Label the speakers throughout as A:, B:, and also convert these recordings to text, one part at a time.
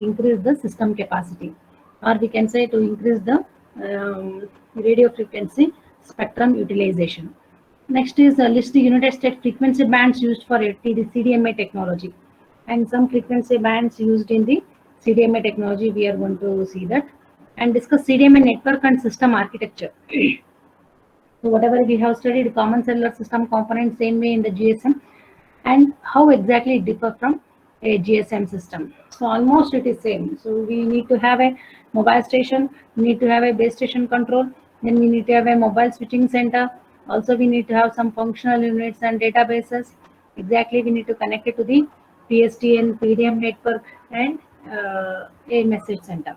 A: increase the system capacity, or we can say to increase the radio frequency spectrum utilization. Next is list the United States frequency bands used for CDMA technology, and some frequency bands used in the CDMA technology. We are going to see that and discuss CDMA network and system architecture. So whatever we have studied, common cellular system components same way in the GSM, and how exactly it differ from a GSM system. So almost it is same. So we need to have a mobile station, we need to have a base station control, then we need to have a mobile switching center. Also we need to have some functional units and databases. Exactly we need to connect it to the PSTN, PDM network and a message center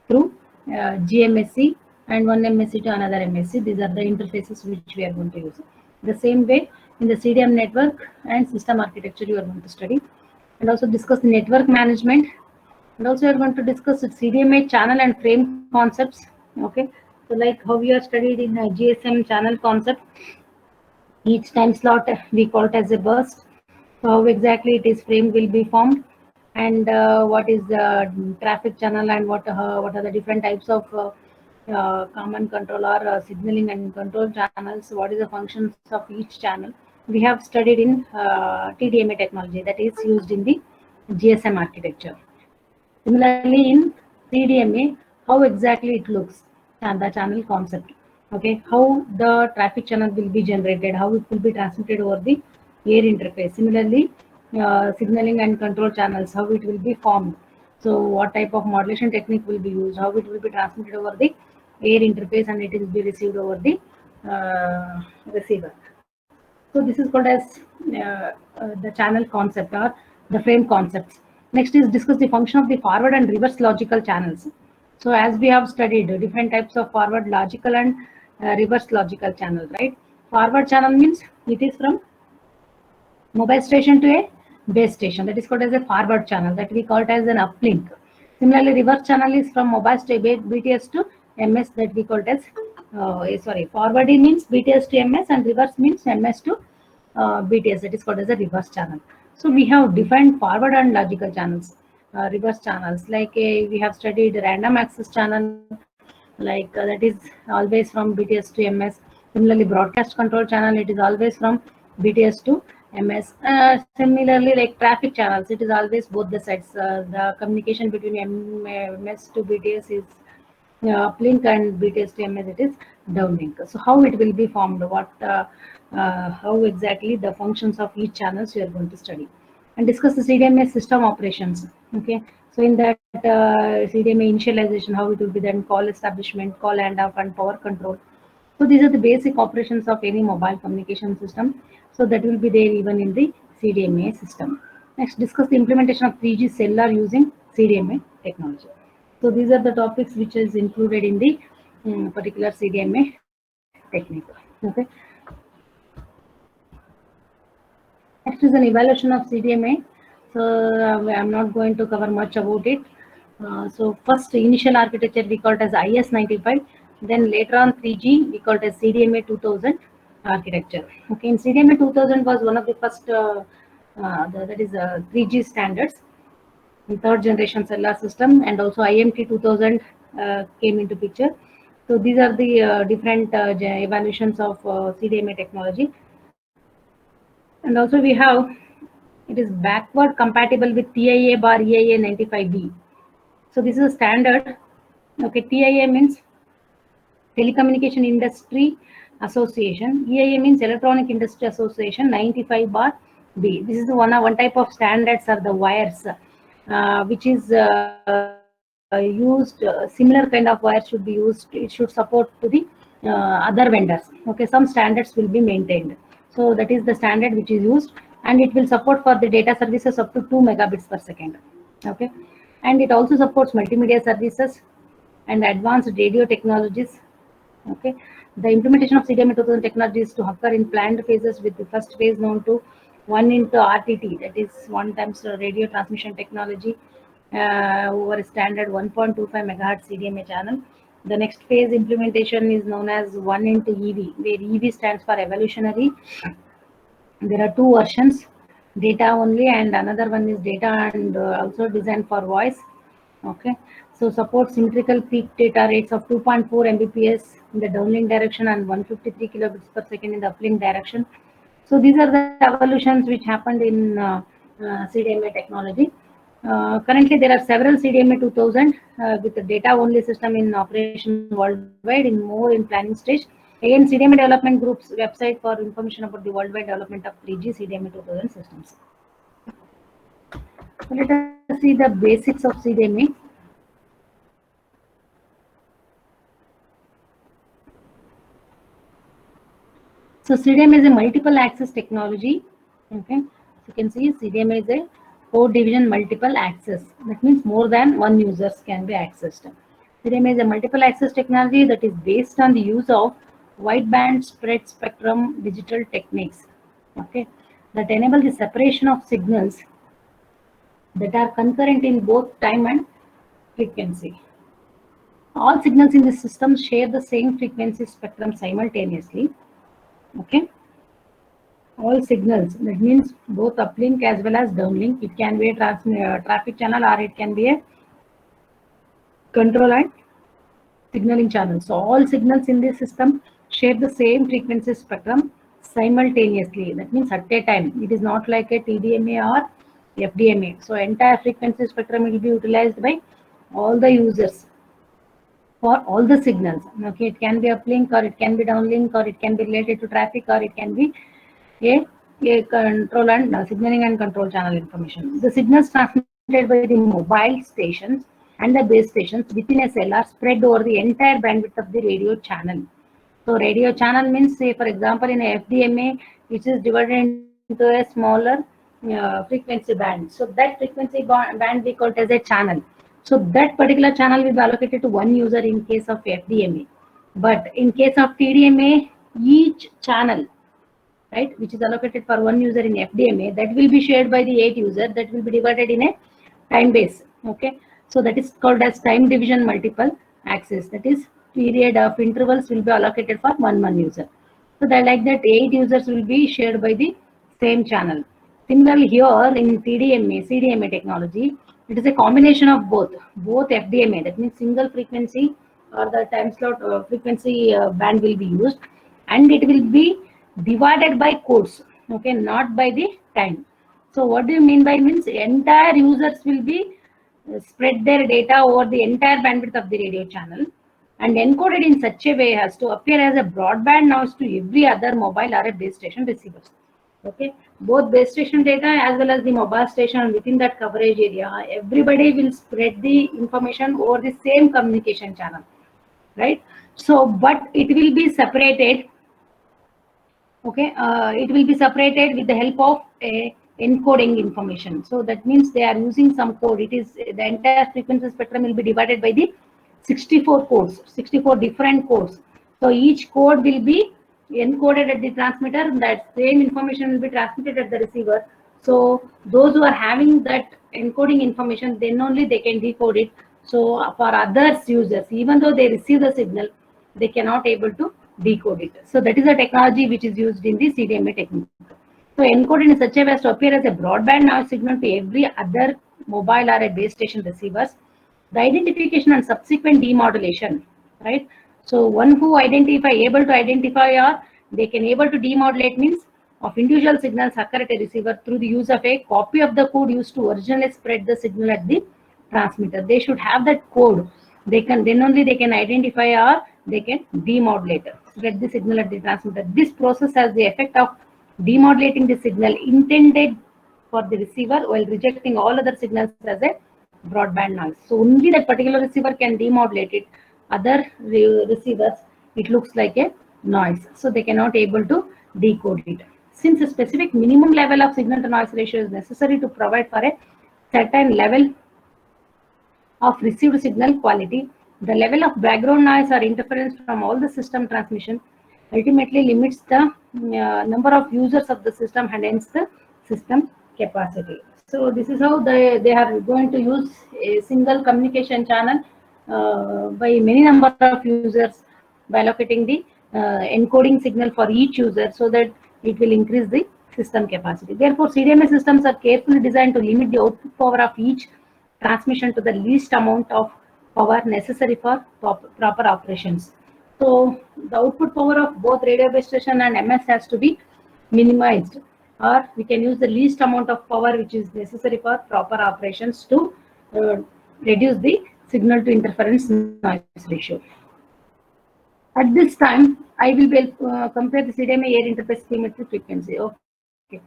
A: through GMSC and one MSC to another MSC. These are the interfaces which we are going to use. The same way in the CDM network and system architecture you are going to study, and also discuss the network management, and also you are going to discuss the CDMA channel and frame concepts. Okay, so like how we are studied in GSM channel concept, each time slot we call it as a burst. So how exactly it is frame will be formed, and what is the traffic channel, and what are the different types of common control or signaling and control channels, what is the functions of each channel. We have studied in TDMA technology that is used in the GSM architecture. Similarly in CDMA, how exactly it looks and the channel concept. Okay, how the traffic channel will be generated, how it will be transmitted over the air interface. Similarly, signaling and control channels, how it will be formed. So what type of modulation technique will be used, how it will be transmitted over the air interface, and it will be received over the receiver. So this is called as the channel concept or the frame concepts. Next is discuss the function of the forward and reverse logical channels. So as we have studied different types of forward logical and reverse logical channel, right? Forward channel means it is from mobile station to a base station. That is called as a forward channel, that we call it as an uplink. Similarly, reverse channel is from mobile BTS to MS, that we call it as forward means BTS to MS, and reverse means MS to BTS. That is called as a reverse channel. So we have defined forward and logical channels, reverse channels. Like we have studied random access channel, like that is always from BTS to MS. Similarly, broadcast control channel, it is always from BTS to MS. Similarly, like traffic channels, it is always both the sides. The communication between MS to BTS is uplink, and BTS to MS it is downlink. So how it will be formed, how exactly the functions of each channels we are going to study, and discuss the CDMA system operations. Okay, so in that CDMA initialization, how it will be then call establishment, call handoff, and power control. So these are the basic operations of any mobile communication system. So that will be there even in the CDMA system. Next, discuss the implementation of 3G cellular using CDMA technology. So these are the topics which is included in the particular CDMA technique. Okay. Next is an evaluation of CDMA. So I'm not going to cover much about it. So first initial architecture we call it as IS95. Then later on 3G we call it as CDMA 2000 architecture. Okay, in CDMA 2000 was one of the first that is 3G standards, third generation cellular system, and also IMT 2000 came into picture. So these are the different evaluations of CDMA technology. And also we have, it is backward compatible with TIA bar EIA 95B. So this is a standard. Okay, TIA means Telecommunication Industry Association. EIA means Electronic Industry Association 95 bar B. This is one type of standards are the wires, which is used. Similar kind of wires should be used. It should support to the other vendors. Okay, some standards will be maintained. So that is the standard which is used, and it will support for the data services up to 2 megabits per second. Okay, and it also supports multimedia services and advanced radio technologies. Okay, the implementation of CDMA 2000 technology is to occur in planned phases, with the first phase known to 1 into RTT, that is 1 times radio transmission technology over a standard 1.25 megahertz CDMA channel. The next phase implementation is known as 1 into EV, where EV stands for evolutionary. There are two versions, data only, and another one is data and also designed for voice. Okay, so support symmetrical peak data rates of 2.4 Mbps in the downlink direction and 153 kilobits per second in the uplink direction. So these are the evolutions which happened in CDMA technology. Currently, there are several CDMA 2000 with the data only system in operation worldwide, in more in planning stage. Again, CDMA Development Group's website for information about the worldwide development of 3G CDMA 2000 systems. So let us see the basics of CDMA. So CDMA is a multiple access technology. Okay, so you can see CDMA is a code division multiple access. That means more than one users can be accessed. CDMA is a multiple access technology that is based on the use of wideband spread spectrum digital techniques. Okay, that enable the separation of signals that are concurrent in both time and frequency. All signals in the system share the same frequency spectrum simultaneously. Okay, all signals, that means both uplink as well as downlink. It can be a traffic channel or it can be a control and signaling channel. So all signals in this system share the same frequency spectrum simultaneously. That means at a time. It is not like a TDMA or FDMA. So entire frequency spectrum will be utilized by all the users for all the signals. Okay, it can be uplink or it can be downlink or it can be related to traffic or it can be a control and signaling and control channel information. The signals transmitted by the mobile stations and the base stations within a cell are spread over the entire bandwidth of the radio channel. So radio channel means, say for example, in a FDMA, which is divided into a smaller frequency band. So that frequency band we call it as a channel. So that particular channel will be allocated to one user in case of FDMA. But in case of TDMA, each channel, right, which is allocated for one user in FDMA, that will be shared by the 8 users, that will be divided in a time base. Okay, so that is called as time division multiple access. That is, period of intervals will be allocated for one user. So that like that 8 users will be shared by the same channel. Similarly, here in TDMA, CDMA technology, it is a combination of both FDMA, that means single frequency or the time slot frequency band will be used, and it will be divided by codes. Okay, not by the time. So what do you mean by means entire users will be spread their data over the entire bandwidth of the radio channel and encoded in such a way as to appear as a broadband noise to every other mobile or a base station receivers. Okay, both base station data as well as the mobile station within that coverage area, everybody will spread the information over the same communication channel, right? So but it will be separated. Okay, it will be separated with the help of a encoding information. So that means they are using some code. It is the entire frequency spectrum will be divided by the 64 codes, 64 different codes. So each code will be encoded at the transmitter. That same information will be transmitted at the receiver. So those who are having that encoding information, then only they can decode it. So for others users, even though they receive the signal, they cannot able to decode it. So that is a technology which is used in the CDMA technique. So encoded in such a way as to appear as a broadband noise signal to every other mobile or a base station receivers. The identification and subsequent demodulation, right? So one who able to identify or they can able to demodulate means of individual signals occur at a receiver through the use of a copy of the code used to originally spread the signal at the transmitter. They should have that code. They can then only they can identify or they can demodulate, spread the signal at the transmitter. This process has the effect of demodulating the signal intended for the receiver while rejecting all other signals as a broadband noise. So only that particular receiver can demodulate it. Other receivers, it looks like a noise, so they cannot able to decode it. Since a specific minimum level of signal to noise ratio is necessary to provide for a certain level of received signal quality, the level of background noise or interference from all the system transmission ultimately limits the number of users of the system and hence the system capacity. So this is how they are going to use a single communication channel by many number of users by allocating the encoding signal for each user so that it will increase the system capacity. Therefore, CDMA systems are carefully designed to limit the output power of each transmission to the least amount of power necessary for proper operations. So the output power of both radio base station and MS has to be minimized, or we can use the least amount of power which is necessary for proper operations to reduce the signal to interference noise ratio. At this time, I will be compare the CDMA air interface telemetry frequency. Okay.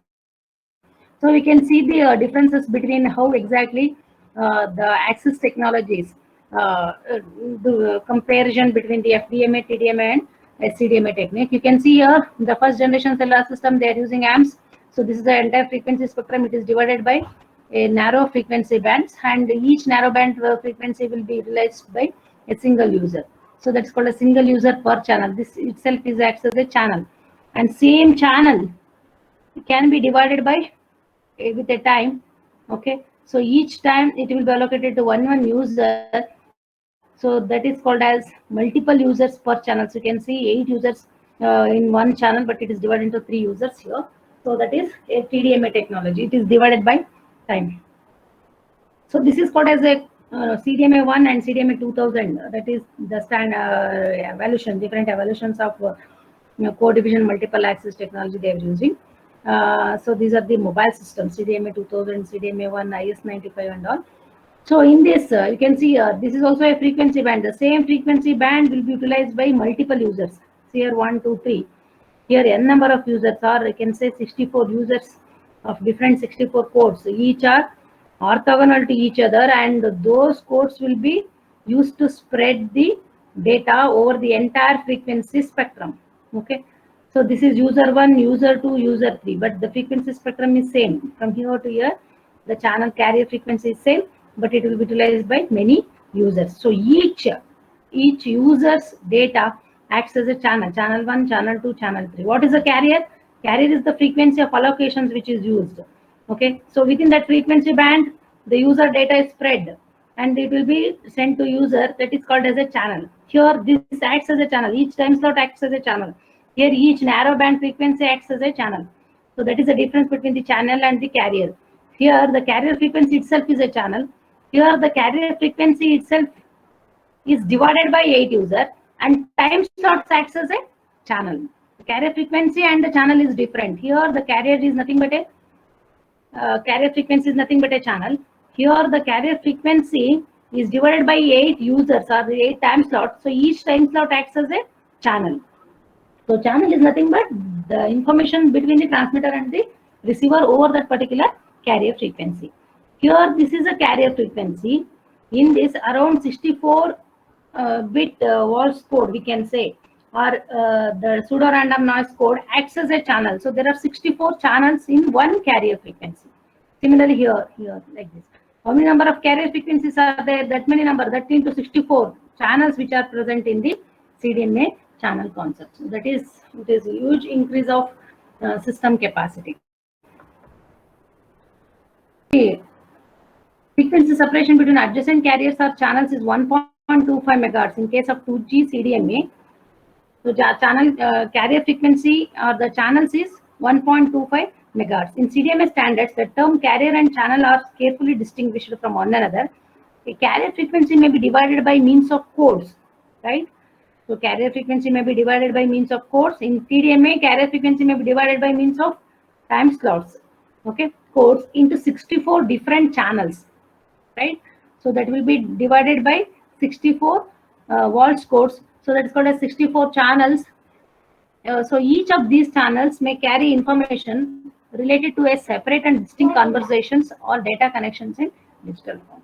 A: So we can see the differences between how exactly the access technologies, the comparison between the FDMA, TDMA, and SCDMA technique. You can see here the first generation cellular system, they are using amps. So this is the entire frequency spectrum. It is divided by a narrow frequency bands, and each narrow band frequency will be realized by a single user. So that's called a single user per channel. This itself is acts as a channel, and same channel can be divided by with a time. Okay, so each time it will be allocated to one user. So that is called as multiple users per channel. So you can see 8 users in one channel, but it is divided into 3 users here. So that is a TDMA technology. It is divided by time. So this is called as a CDMA 1 and CDMA 2000. That is the standard evolution, different evolutions of core division multiple access technology they are using. So these are the mobile systems, CDMA 2000, CDMA 1, IS95 and all. So in this, you can see this is also a frequency band. The same frequency band will be utilized by multiple users. Here 1, 2, 3. Here n number of users are, you can say 64 users of different 64 codes. Each are orthogonal to each other, and those codes will be used to spread the data over the entire frequency spectrum. Okay. So this is user 1, user 2, user 3, but the frequency spectrum is same. From here to here, the channel carrier frequency is same, but it will be utilized by many users. So each user's data acts as a channel, channel 1, channel 2, channel 3. What is a carrier? Carrier is the frequency of allocations which is used. Okay, so within that frequency band, the user data is spread and it will be sent to user. That is called as a channel. Here, this acts as a channel. Each time slot acts as a channel. Here, each narrow band frequency acts as a channel. So that is the difference between the channel and the carrier. Here, the carrier frequency itself is a channel. Here, the carrier frequency itself is divided by 8 users, and time slots acts as a channel. The carrier frequency and the channel is different. Here, the carrier is nothing but a carrier frequency is nothing but a channel. Here, the carrier frequency is divided by 8 users or the 8 time slots. So each time slot acts as a channel. So channel is nothing but the information between the transmitter and the receiver over that particular carrier frequency. Here, this is a carrier frequency. In this, around 64 bit Walsh code, we can say, or the pseudo random noise code acts as a channel. So there are 64 channels in one carrier frequency. Similarly, here like this. How many number of carrier frequencies are there? That many number, that into 64 channels which are present in the CDMA channel concept. So that is, it is a huge increase of system capacity. Okay. Frequency separation between adjacent carriers or channels is 1.25 megahertz in case of 2G CDMA. So channel carrier frequency or the channels is 1.25 megahertz. In CDMA standards, the term carrier and channel are carefully distinguished from one another. A carrier frequency may be divided by means of codes, right? So carrier frequency may be divided by means of codes. In TDMA, carrier frequency may be divided by means of time slots, okay, codes into 64 different channels, right? So that will be divided by 64 Walsh codes. So that is called as 64 channels. So each of these channels may carry information related to a separate and distinct conversations or data connections in digital form.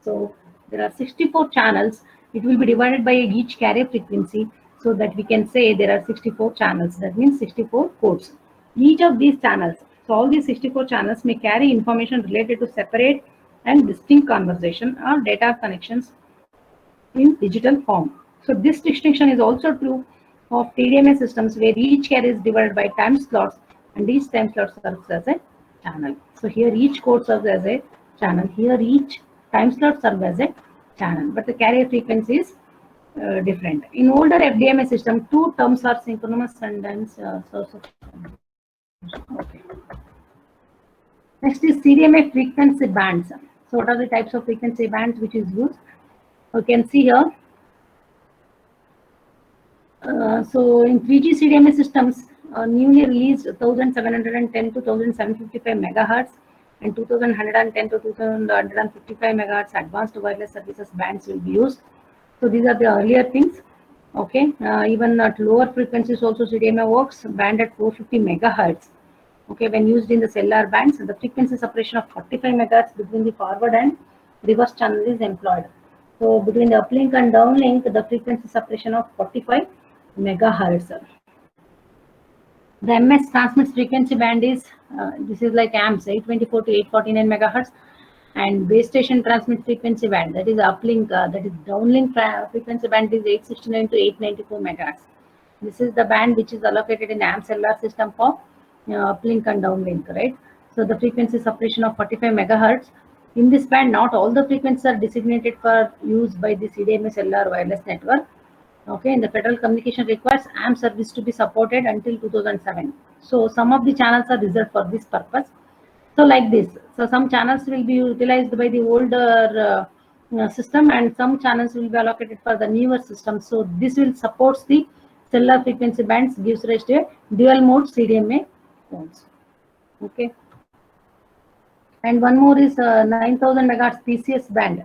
A: So there are 64 channels. It will be divided by each carrier frequency, so that we can say there are 64 channels. That means 64 codes. Each of these channels, so all these 64 channels may carry information related to separate and distinct conversation or data connections in digital form. So this distinction is also true of TDMA systems, where each carrier is divided by time slots, and each time slot serves as a channel. So here each code serves as a channel. Here each time slot serves as a channel, but the carrier frequency is different. In older FDMA system, two terms are synchronous and then source of. Okay. Next is CDMA frequency bands. So what are the types of frequency bands which is used? You can see here. So in 3G CDMA systems, newly released 1710 to 1755 megahertz and 2110 to 2155 megahertz advanced wireless services bands will be used. So these are the earlier things. Okay, even at lower frequencies also CDMA works, band at 450 megahertz. Okay, when used in the cellular bands, the frequency separation of 45 megahertz between the forward and reverse channel is employed. So between the uplink and downlink, the frequency separation of 45 megahertz. The MS transmits frequency band is this is like amps 824 to 849 megahertz, and base station transmit frequency band, that is uplink, that is downlink frequency band is 869 to 894 megahertz. This is the band which is allocated in AMP cellular system for uplink and downlink, right? So the frequency separation of 45 megahertz. In this band, not all the frequencies are designated for use by the CDMA cellular wireless network. Okay, and the Federal Communication requires AMP service to be supported until 2007. So some of the channels are reserved for this purpose. So like this, so some channels will be utilized by the older system, and some channels will be allocated for the newer system. So this will support the cellular frequency bands, gives rise to a dual mode CDMA phones. Okay, and one more is 9000 megahertz PCS band,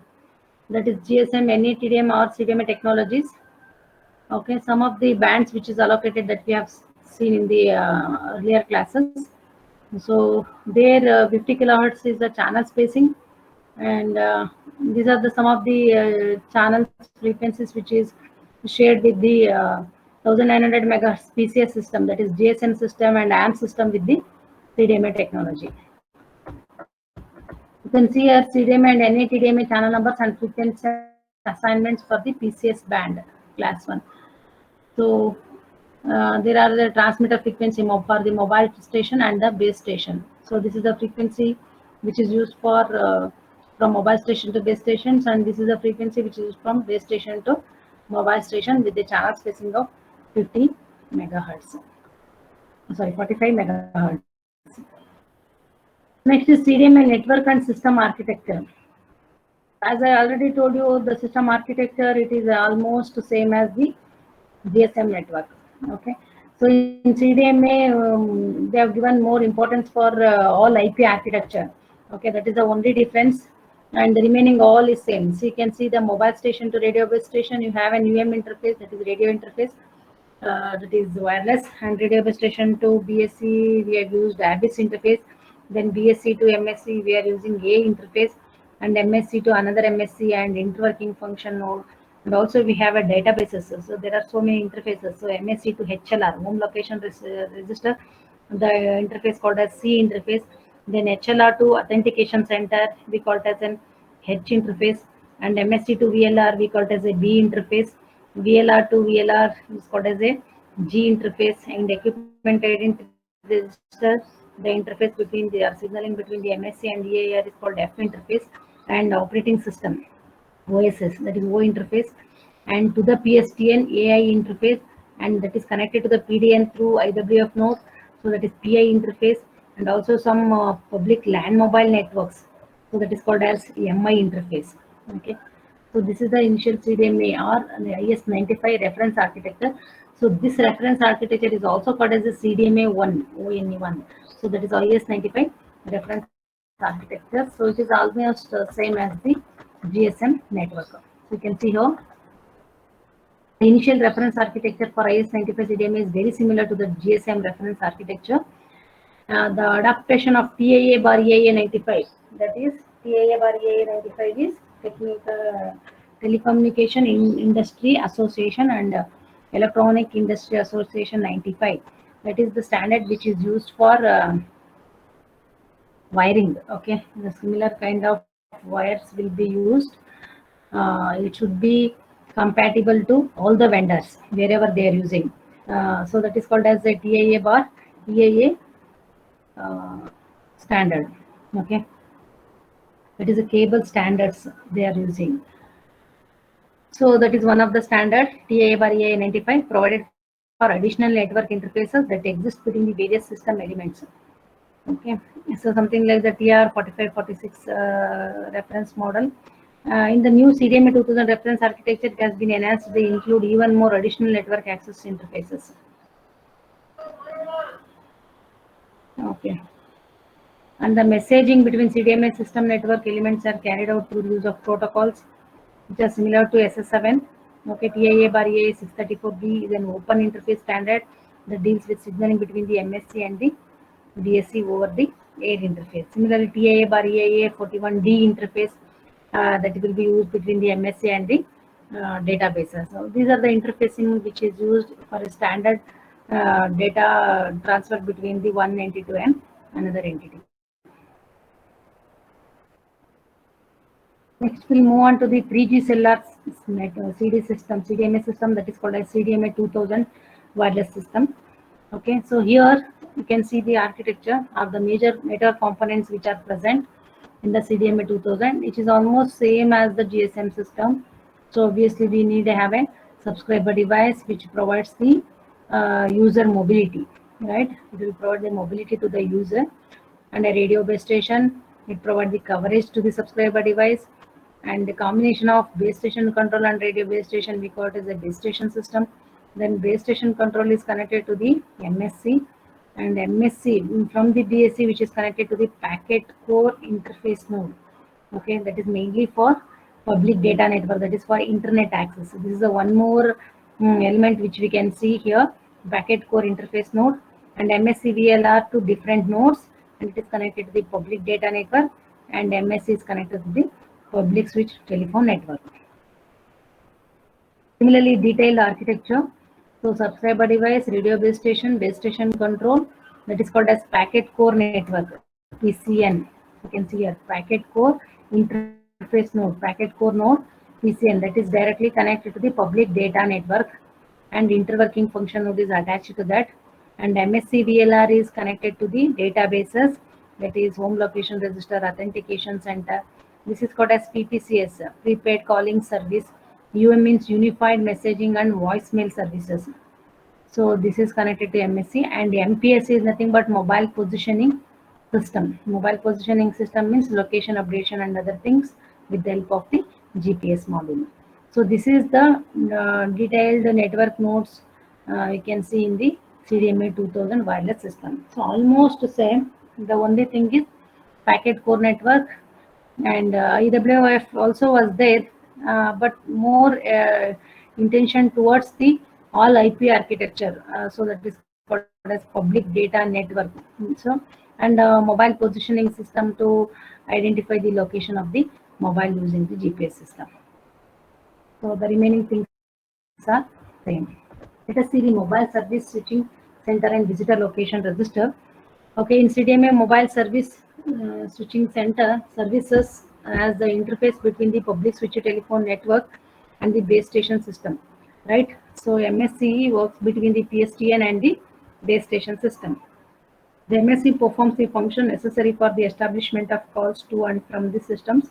A: that is GSM, NATDM or CDMA technologies. Okay, some of the bands which is allocated that we have seen in the earlier classes. So there 50 kilohertz is the channel spacing, and these are the some of the channel frequencies which is shared with the 1900 megahertz PCS system, that is GSM system and AMP system with the CDMA technology. You can see here CDMA and NATDMA channel numbers and frequency assignments for the PCS band class 1. So there are the transmitter frequency for the mobile station and the base station. So this is the frequency which is used for from mobile station to base stations, and this is the frequency which is used from base station to mobile station with the channel spacing of 50 megahertz. Sorry, 45 megahertz. Next is CDMA network and system architecture. As I already told you, the system architecture, it is almost the same as the GSM network. Okay, so in CDMA, they have given more importance for all IP architecture. Okay, that is the only difference, and the remaining all is same. So you can see the mobile station to radio base station, you have an UM interface, that is radio interface, that is wireless, and radio base station to BSC, we have used ABIS interface. Then BSC to MSC, we are using A interface, and MSC to another MSC and interworking function node. And also we have a databases. So there are so many interfaces. So MSC to HLR, home location register, the interface called as C interface. Then HLR to authentication center, we call it as an H interface. And MSC to VLR, we call it as a B interface. VLR to VLR is called as a G interface. And equipment identity register, the interface between the signaling between the MSC and EAR is called F interface. And operating system, OSS, that is O interface, and to the PSTN AI interface, and that is connected to the PDN through IWF node, so that is PI interface, and also some public LAN mobile networks, so that is called as MI interface. Okay, so this is the initial CDMA or the IS-95 reference architecture. So this reference architecture is also called as the CDMA1, ONE1. So that is IS-95 reference architecture. So it is almost same as the GSM network. So you can see here the initial reference architecture for IS-95 CDMA is very similar to the GSM reference architecture. The adaptation of TIA bar EIA95, that is TIA bar EIA95 is Telecommunication Industry Association and Electronic Industry Association 95. That is the standard which is used for wiring. Okay, the similar kind of wires will be used. It should be compatible to all the vendors wherever they are using. So that is called as the TIA bar EIA standard. Okay, that is a cable standards they are using. So that is one of the standard TIA bar EIA95 provided for additional network interfaces that exist between the various system elements. Okay, so something like the TR 4546 reference model. In the new CDMA 2000 reference architecture, it has been enhanced. They include even more additional network access interfaces. Okay, and the messaging between CDMA system network elements are carried out through the use of protocols which are similar to SS7. Okay, TIA bar EA 634B is an open interface standard that deals with signaling between the MSC and the DSC over the air interface. Similarly, TIA bar EIA 41D interface that will be used between the MSC and the databases. So these are the interfacing which is used for a standard data transfer between the one entity and another entity. Next, we'll move on to the 3G cellular CD system, CDMA system, that is called as CDMA 2000 wireless system. Okay, so here you can see the architecture of the major network components which are present in the CDMA 2000, which is almost same as the GSM system. So obviously we need to have a subscriber device which provides the user mobility, right? It will provide the mobility to the user, and a radio base station. It provides the coverage to the subscriber device, and the combination of base station control and radio base station we call it as a base station system. Then base station control is connected to the MSC, and MSC from the DSC which is connected to the packet core interface node. Okay, that is mainly for public data network, that is for internet access. So this is the one more element which we can see here, packet core interface node, and MSC VLR to different nodes, and it is connected to the public data network, and MSC is connected to the public switch telephone network. Similarly, detailed architecture. So subscriber device, radio base station control, that is called as packet core network, PCN. You can see here packet core interface node, packet core node, PCN, that is directly connected to the public data network, and interworking function node is attached to that. And MSC VLR is connected to the databases, that is home location register authentication center. This is called as PPCS, prepaid calling service. UM means unified messaging and voicemail services. So this is connected to MSC, and MPS is nothing but mobile positioning system. Mobile positioning system means location updation and other things with the help of the GPS module. So this is the detailed network nodes you can see in the CDMA 2000 wireless system. So almost same. The only thing is packet core network, and EWF also was there, but more intention towards the all IP architecture. So that is called as public data network. So, and mobile positioning system to identify the location of the mobile using the GPS system. So the remaining things are same. Let us see the mobile service switching center and visitor location register. Okay, in CDMA mobile service switching center services as the interface between the public switch telephone network and the base station system, right? So MSCE works between the PSTN and the base station system. The MSC performs the function necessary for the establishment of calls to and from the system's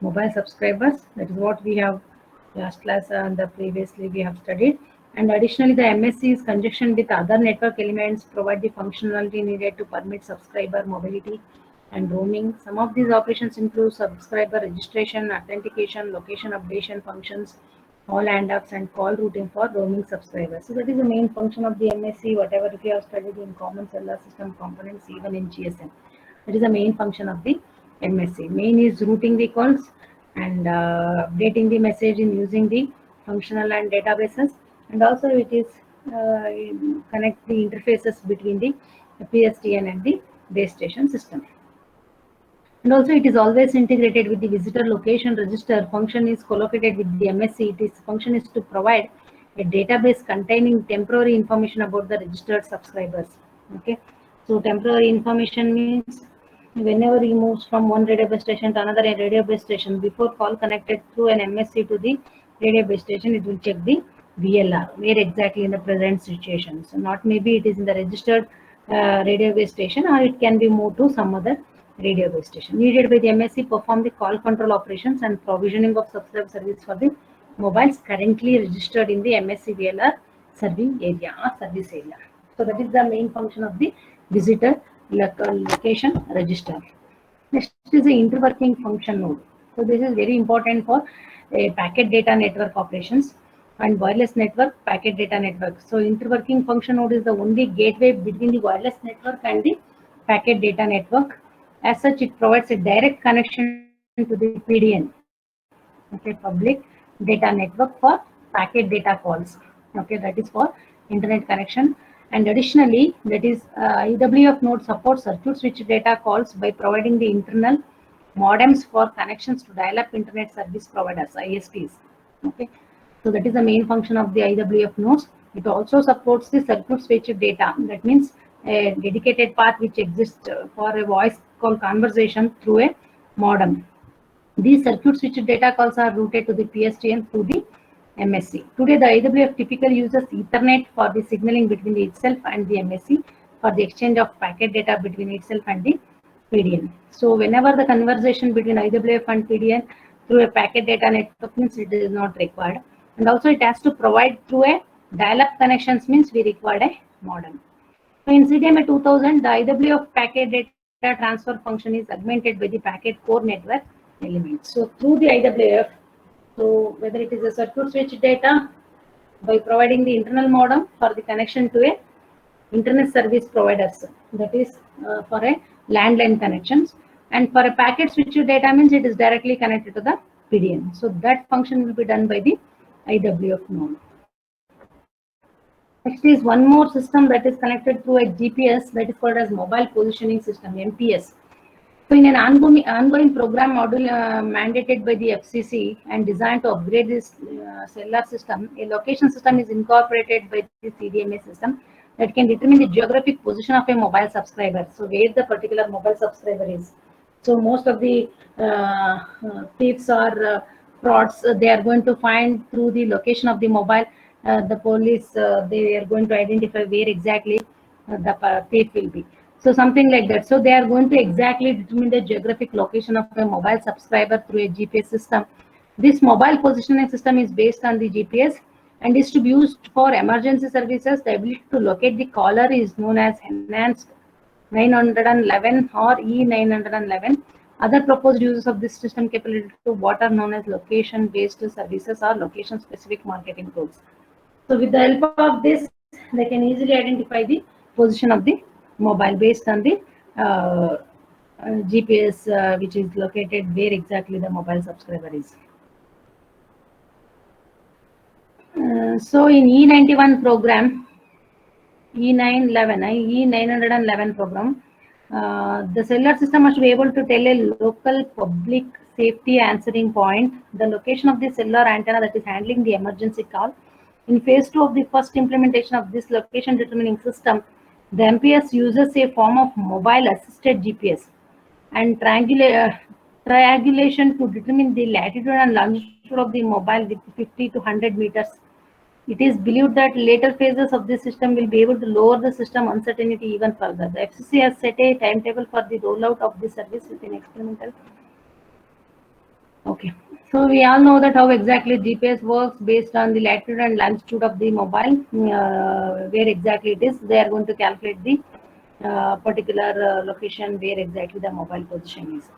A: mobile subscribers. That is what we have last class and the previously we have studied. And additionally, the MSC is conjunction with other network elements provide the functionality needed to permit subscriber mobility and roaming. Some of these operations include subscriber registration, authentication, location updation functions, all handoffs, and call routing for roaming subscribers. So that is the main function of the MSC, whatever we have studied in common cellular system components, even in GSM. That is the main function of the MSC. Main is routing the calls and updating the message in using the functional and databases, and also it is connect the interfaces between the PSTN and the base station system. And also it is always integrated with the visitor location register. Function is collocated with the MSC. Its function is to provide a database containing temporary information about the registered subscribers. Okay, so temporary information means whenever he moves from one radio base station to another radio base station, before call connected through an MSC to the radio base station, it will check the VLR, where exactly in the present situation. So not maybe it is in the registered radio base station, or it can be moved to some other radio base station. Needed by the MSC perform the call control operations and provisioning of subscriber service for the mobiles currently registered in the MSC VLR serving area or service area. So that is the main function of the visitor location register. Next is the interworking function node. So this is very important for packet data network operations and wireless network packet data network. So interworking function node is the only gateway between the wireless network and the packet data network. As such, it provides a direct connection to the PDN, okay, public data network for packet data calls. Okay, that is for internet connection. And additionally, that is EWF node supports circuit switch data calls by providing the internal modems for connections to dial-up internet service providers, ISPs. Okay, so that is the main function of the IWF nodes. It also supports the circuit switch data. That means a dedicated path which exists for a voice call conversation through a modem. These circuit switch data calls are routed to the PSTN through the MSC. Today, the IWF typically uses Ethernet for the signaling between itself and the MSC for the exchange of packet data between itself and the PDN. So, whenever the conversation between IWF and PDN through a packet data network means it is not required, and also it has to provide through a dial-up connections means we require a modem. So, in CDMA 2000, the IWF packet data transfer function is augmented by the packet core network element. So through the IWF, so whether it is a circuit switch data by providing the internal modem for the connection to a internet service providers, that is for a landline connections, and for a packet switch data means it is directly connected to the PDN. So that function will be done by the IWF node. Next is one more system that is connected through a GPS, that is called as mobile positioning system, MPS. So in an ongoing program module mandated by the FCC and designed to upgrade this cellular system, a location system is incorporated by the CDMA system that can determine the geographic position of a mobile subscriber. So where the particular mobile subscriber is. So most of the thieves or frauds, they are going to find through the location of the mobile. The police, they are going to identify where exactly the thief will be. So something like that. So they are going to exactly determine the geographic location of a mobile subscriber through a GPS system. This mobile positioning system is based on the GPS and is to be used for emergency services. The ability to locate the caller is known as enhanced 911 or E911. Other proposed uses of this system capability to what are known as location-based services or location-specific marketing tools. So with the help of this, they can easily identify the position of the mobile based on the GPS, which is located where exactly the mobile subscriber is. So in E91 program, E911 program, the cellular system must be able to tell a local public safety answering point the location of the cellular antenna that is handling the emergency call. In phase 2 of the first implementation of this location determining system, the MPS uses a form of mobile assisted GPS and triangulation to determine the latitude and longitude of the mobile with 50 to 100 meters. It is believed that later phases of this system will be able to lower the system uncertainty even further. The FCC has set a timetable for the rollout of this service with an experimental. Okay, so we all know that how exactly GPS works based on the latitude and longitude of the mobile, where exactly it is. They are going to calculate the particular location where exactly the mobile position is.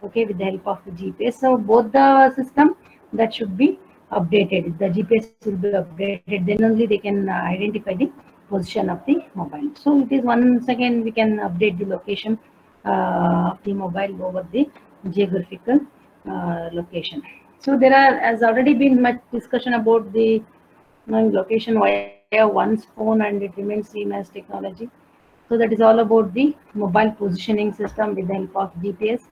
A: Okay, with the help of the GPS. So both the system that should be updated. The GPS will be updated. Then only they can identify the position of the mobile. So it is once again we can update the location of the mobile over the geographical location. So there has already been much discussion about the location via one's phone, and it remains same as technology. So that is all about the mobile positioning system with the help of GPS.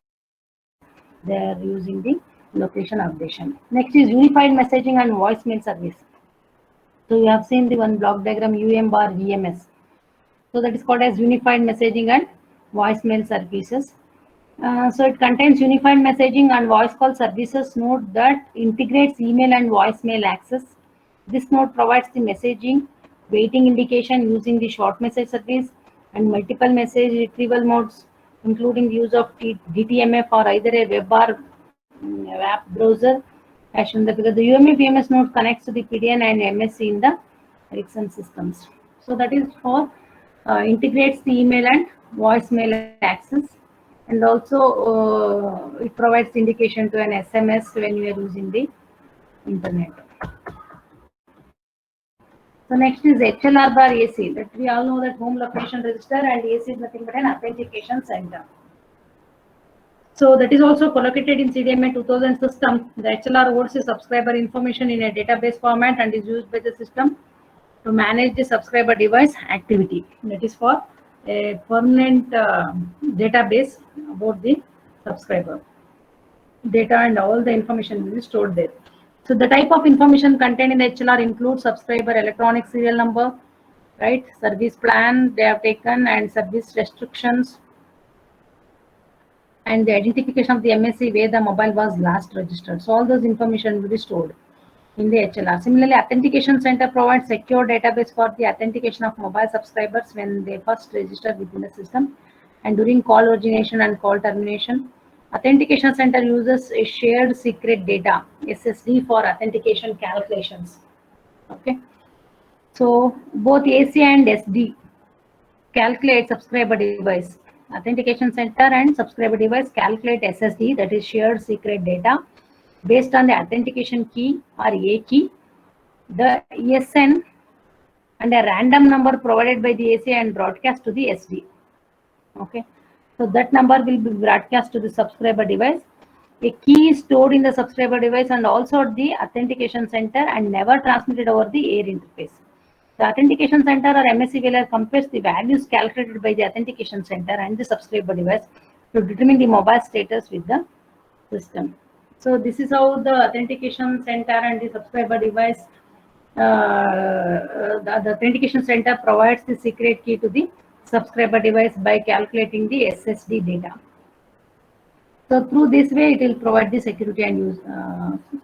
A: They are using the location updation. Next is unified messaging and voicemail service. So you have seen the one block diagram UM bar VMS. So that is called as unified messaging and voicemail services. So it contains unified messaging and voice call services node that integrates email and voicemail access. This node provides the messaging, waiting indication using the short message service and multiple message retrieval modes, including use of DTMF or either a web or app browser. As shown because the UME VMS node connects to the PDN and MSC in the Ericsson systems. So that is for integrates the email and voicemail access, and also it provides indication to an SMS when you are using the internet. So next is HLR bar AC. That we all know that home location register, and AC is nothing but an authentication center. So that is also collocated in CDMA 2000 system. The HLR holds the subscriber information in a database format and is used by the system to manage the subscriber device activity. That is for a permanent database about the subscriber data, and all the information will be stored there. So the type of information contained in the HLR includes subscriber electronic serial number, right, service plan they have taken, and service restrictions, and the identification of the MSC where the mobile was last registered. So all those information will be stored in the HLR. Similarly, Authentication Center provides secure database for the authentication of mobile subscribers when they first register within the system and during call origination and call termination. Authentication Center uses a shared secret data, SSD, for authentication calculations. Okay. So both AC and SD calculate subscriber device. Authentication Center and subscriber device calculate SSD, that is shared secret data, based on the authentication key or A key, the ESN, and a random number provided by the AC and broadcast to the SD. Okay, so that number will be broadcast to the subscriber device. A key is stored in the subscriber device and also at the authentication center and never transmitted over the air interface. The authentication center or MSC will compares the values calculated by the authentication center and the subscriber device to determine the mobile status with the system. So this is how the authentication center and the subscriber device, the authentication center provides the secret key to the subscriber device by calculating the SSD data. So through this way, it will provide the security and use,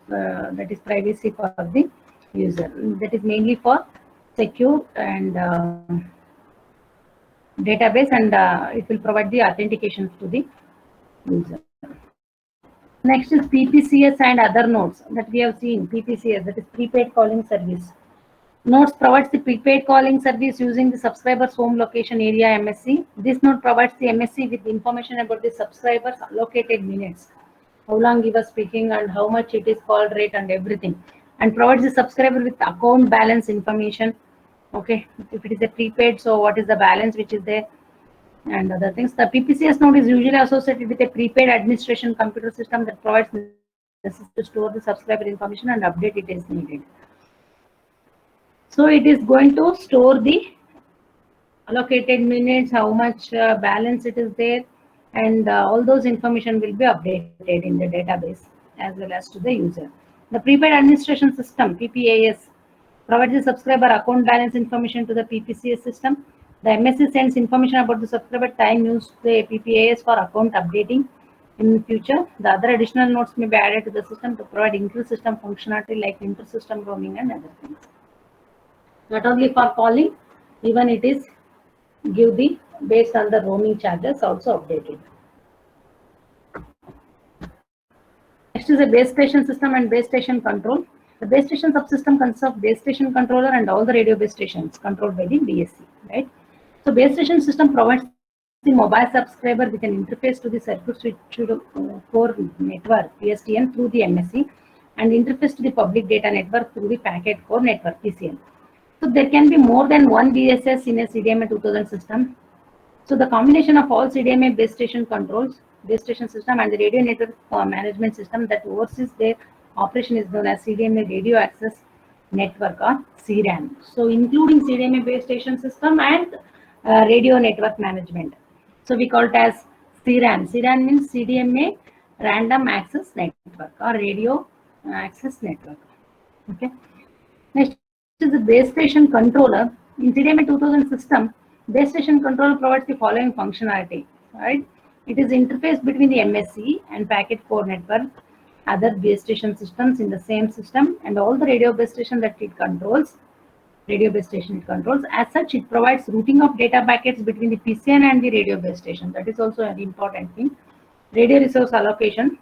A: that is privacy for the user. That is mainly for secure and database, and it will provide the authentication to the user. Next is PPCS and other nodes that we have seen. PPCS, that is prepaid calling service. Nodes provides the prepaid calling service using the subscriber's home location area MSC. This node provides the MSC with information about the subscriber's allocated minutes, how long he was speaking and how much it is called rate and everything, and provides the subscriber with account balance information. Okay, if it is a prepaid, so what is the balance which is there and other things. The PPCS node is usually associated with a prepaid administration computer system that provides to store the subscriber information and update it as needed. So it is going to store the allocated minutes, how much balance it is there, and all those information will be updated in the database as well as to the user. The prepaid administration system, PPAS, provides the subscriber account balance information to the PPCS system. The MSC sends information about the subscriber time used the PPAS for account updating. In the future, the other additional nodes may be added to the system to provide increased system functionality like inter-system roaming and other things. Not only for calling, even it is give the based on the roaming charges also updated. Next is a base station system and base station control. The base station subsystem consists of base station controller and all the radio base stations controlled by the BSC, right? So base station system provides the mobile subscriber with an interface to the circuit switch core network PSTN through the MSC and interface to the public data network through the packet core network PCN. So there can be more than one BSS in a CDMA 2000 system. So the combination of all CDMA base station controls, base station system and the radio network management system that oversees their operation is known as CDMA radio access network or CRAN. So including CDMA base station system and radio network management. So we call it as CRAN. CRAN means CDMA random access network or radio access network. Okay. Next is the base station controller. In CDMA 2000 system, base station controller provides the following functionality, right? It is interface between the MSC and packet core network, other base station systems in the same system, and all the radio base station that it controls. Radio base station it controls. As such, it provides routing of data packets between the PCN and the radio base station. That is also an important thing. Radio resource allocation.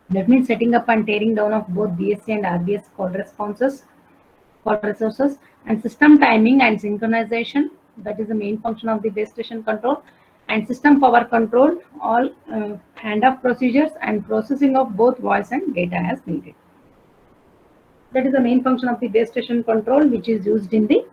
A: That means setting up and tearing down of both BSC and RBS call responses, call resources, and system timing and synchronization. That is the main function of the base station control. and system power control, all handoff procedures and processing of both voice and data as needed. That is the main function of the base station control, which is used in the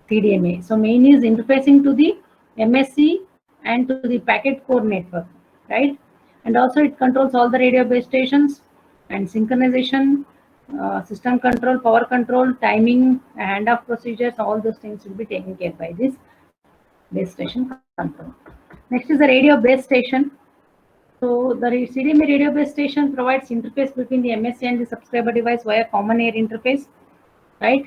A: CDMA. So main is interfacing to the MSC and to the packet core network, right? And also it controls all the radio base stations and synchronization, system control, power control, timing, handoff procedures, all those things will be taken care by this base station control. Next is the radio base station. So the CDMA radio base station provides interface between the MSC and the subscriber device via common air interface, right?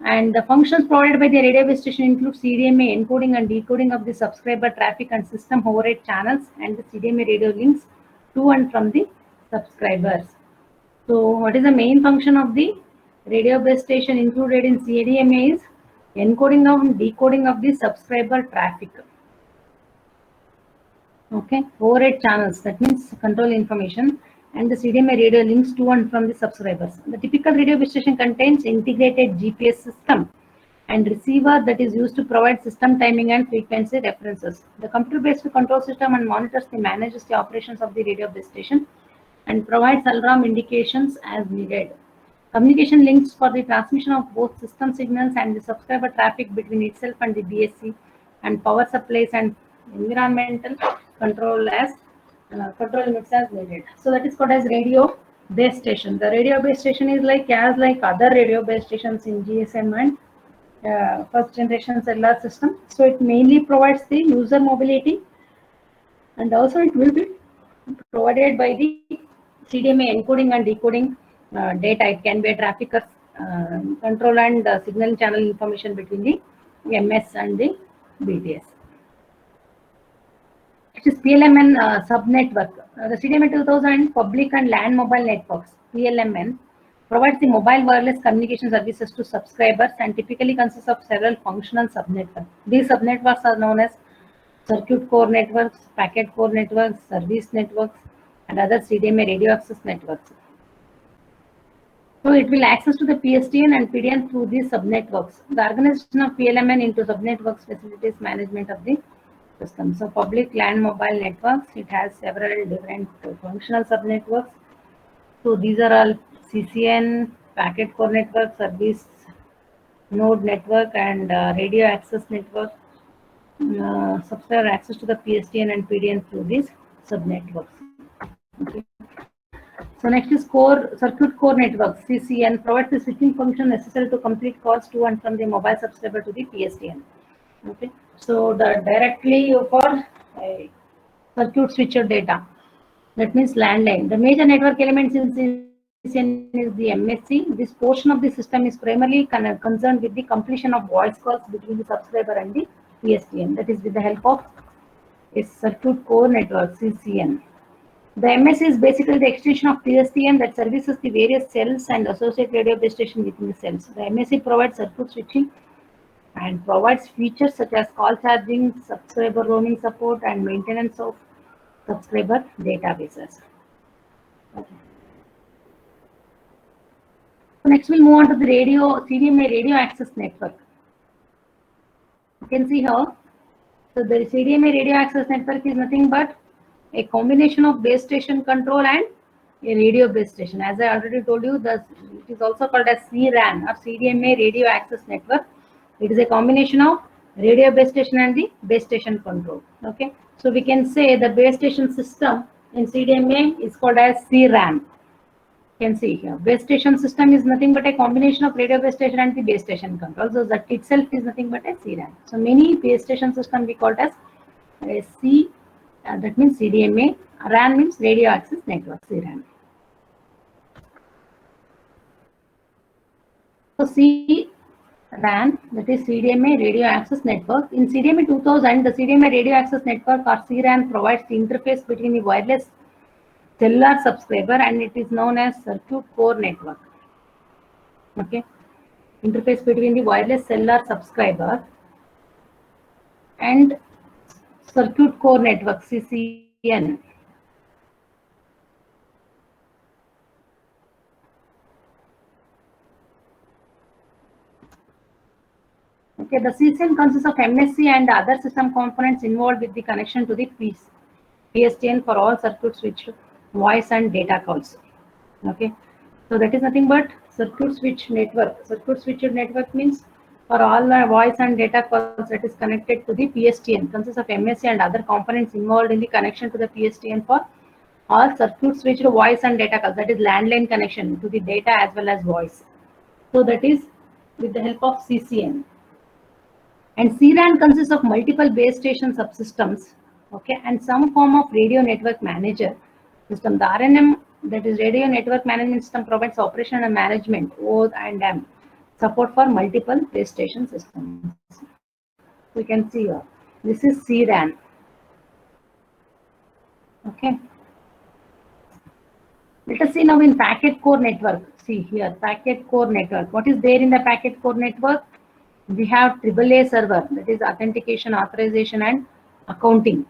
A: And the functions provided by the radio base station include CDMA encoding and decoding of the subscriber traffic and system override channels and the CDMA radio links to and from the subscribers. So what is the main function of the radio base station included in CDMA is encoding and decoding of the subscriber traffic. Okay, override channels, that means control information, and the CDMA radio links to and from the subscribers. The typical radio base station contains integrated GPS system and receiver that is used to provide system timing and frequency references. The computer-based control system and monitors and manages the operations of the radio base station and provides alarm indications as needed. Communication links for the transmission of both system signals and the subscriber traffic between itself and the BSC, and power supplies and environmental control as control limits as needed. So that is called as radio base station. The radio base station is like other radio base stations in GSM and first generation cellular system. So it mainly provides the user mobility, and also it will be provided by the CDMA encoding and decoding data. It can be a traffic control and signal channel information between the MS and the BTS. It is PLMN subnetwork. The CDMA 2000 public and land mobile networks, PLMN, provides the mobile wireless communication services to subscribers and typically consists of several functional subnetworks. These subnetworks are known as circuit core networks, packet core networks, service networks, and other CDMA radio access networks. So it will access to the PSTN and PDN through these subnetworks. The organization of PLMN into subnetworks facilitates management of the system. So public land mobile networks, it has several different functional subnetworks. So these are all CCN, packet core network, service node network, and radio access network. Subscriber access to the PSTN and PDN through these subnetworks. Okay. So next is circuit core network, CCN, provides the switching function necessary to complete calls to and from the mobile subscriber to the PSTN. Okay. So the directly for circuit switcher data, that means landline. The major network elements in CCN is the MSC. This portion of the system is primarily concerned with the completion of voice calls between the subscriber and the PSTN. That is with the help of a circuit core network, CCN. The MSC is basically the extension of PSTN that services the various cells and associated radio base station within the cells. The MSC provides circuit switching and provides features such as call charging, subscriber roaming support, and maintenance of subscriber databases. Okay. So next we'll move on to the CDMA radio access network. You can see here. So the CDMA radio access network is nothing but a combination of base station control and a radio base station. As I already told you, it is also called as CRAN or CDMA radio access network. It is a combination of radio base station and the base station control. Okay, so we can say the base station system in CDMA is called as CRAN. You can see here, base station system is nothing but a combination of radio base station and the base station control. So that itself is nothing but a CRAN. So many base station system we called as a that means CDMA. RAN means radio access network, CRAN. So CRAN, that is CDMA radio access network. In CDMA 2000, the CDMA radio access network or CRAN provides the interface between the wireless cellular subscriber and it is known as circuit core network. Okay, interface between the wireless cellular subscriber and circuit core network, CCN. Okay, the CCN consists of MSC and other system components involved with the connection to the PSTN for all circuit switch voice and data calls. Okay, so that is nothing but circuit switch network. Circuit switch network means for all the voice and data calls that is connected to the PSTN consists of MSC and other components involved in the connection to the PSTN for all circuit switched voice and data calls, that is landline connection to the data as well as voice. So that is with the help of CCN. And CRAN consists of multiple base station subsystems, okay, and some form of radio network manager system. The RNM, that is radio network management system, provides operation and management O&M support for multiple base station systems. We can see here. This is CRAN. Okay. Let us see now in packet core network. See here, packet core network. What is there in the packet core network? We have AAA server, that is authentication, authorization, and accounting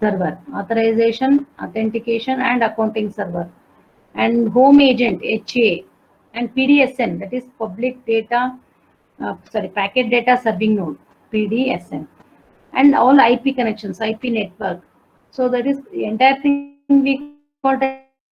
A: server. Authorization, authentication, and accounting server. And home agent, HA, and PDSN, that is public data, packet data serving node, PDSN. And all IP connections, IP network. So that is the entire thing we call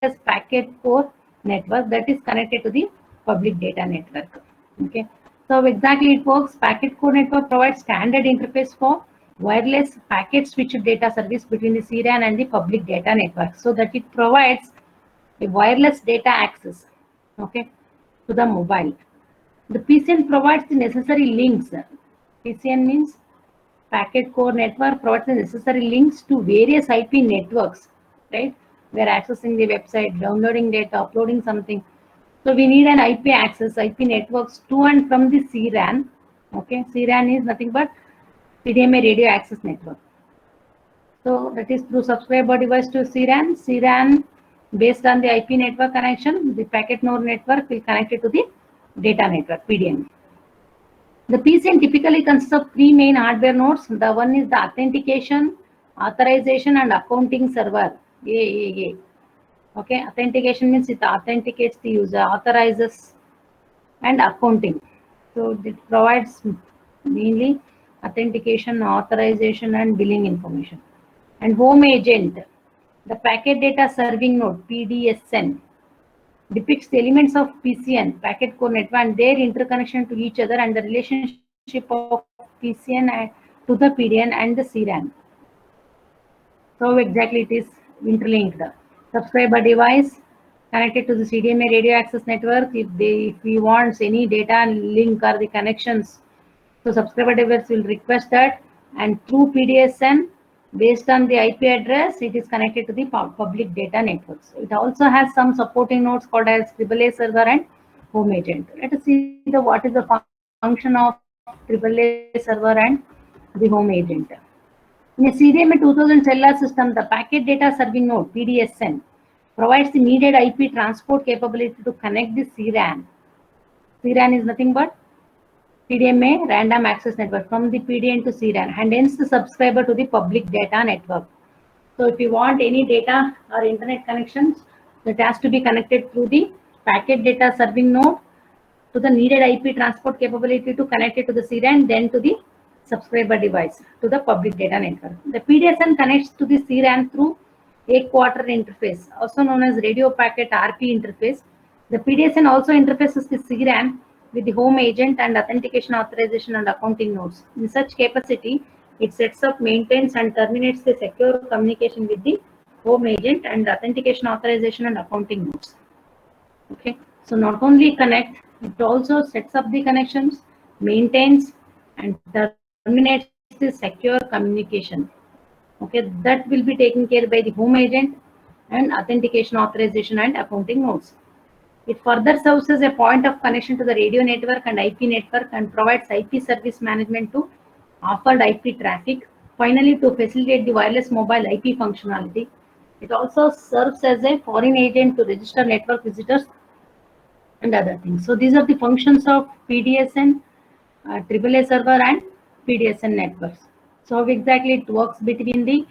A: as packet core network that is connected to the public data network. Okay. So exactly it works. Packet core network provides standard interface for wireless packet switch data service between the CRAN and the public data network, so that it provides a wireless data access, okay, to the mobile. The PCN provides the necessary links. PCN means packet core network provides the necessary links to various IP networks, right? We are accessing the website, downloading data, uploading something. So we need an IP access, IP networks to and from the CRAN. Okay, CRAN is nothing but CDMA radio access network. So that is through subscriber device to CRAN. CRAN based on the IP network connection, the packet node network will connect it to the data network, PDN. The PCN typically consists of three main hardware nodes. The one is the authentication, authorization, and accounting server. AAA. Okay, authentication means it authenticates the user, authorizes, and accounting. So it provides mainly authentication, authorization, and billing information. And home agent, the packet data serving node, PDSN, depicts the elements of PCN, packet core network, and their interconnection to each other and the relationship of PCN to the PDN and the CRAN. So exactly it is interlinked. Subscriber device connected to the CDMA radio access network. If we want any data link or the connections, so subscriber device will request that, and through PDSN, based on the IP address, it is connected to the public data networks. It also has some supporting nodes called as AAA server and home agent. Let us see what is the function of AAA server and the home agent. In a CDMA 2000 cellular system, the packet data serving node, PDSN, provides the needed IP transport capability to connect the CRAN. CRAN is nothing but CDMA random access network from the PDN to CRAN, and hence the subscriber to the public data network. So if you want any data or internet connections, that has to be connected through the packet data serving node to the needed IP transport capability to connect it to the CRAN, then to the subscriber device to the public data network. The PDSN connects to the CRAN through a quarter interface, also known as radio packet RP interface. The PDSN also interfaces the CRAN with the home agent and authentication, authorization, and accounting nodes. In such capacity, it sets up, maintains, and terminates the secure communication with the home agent and authentication, authorization, and accounting nodes. Okay, so not only connect, it also sets up the connections, maintains, and terminates the secure communication. Okay, that will be taken care by the home agent and authentication, authorization, and accounting nodes. It further serves as a point of connection to the radio network and IP network and provides IP service management to offered IP traffic. Finally, to facilitate the wireless mobile IP functionality, it also serves as a foreign agent to register network visitors and other things. So these are the functions of PDSN, AAA server, and PDSN networks. So how exactly it works between the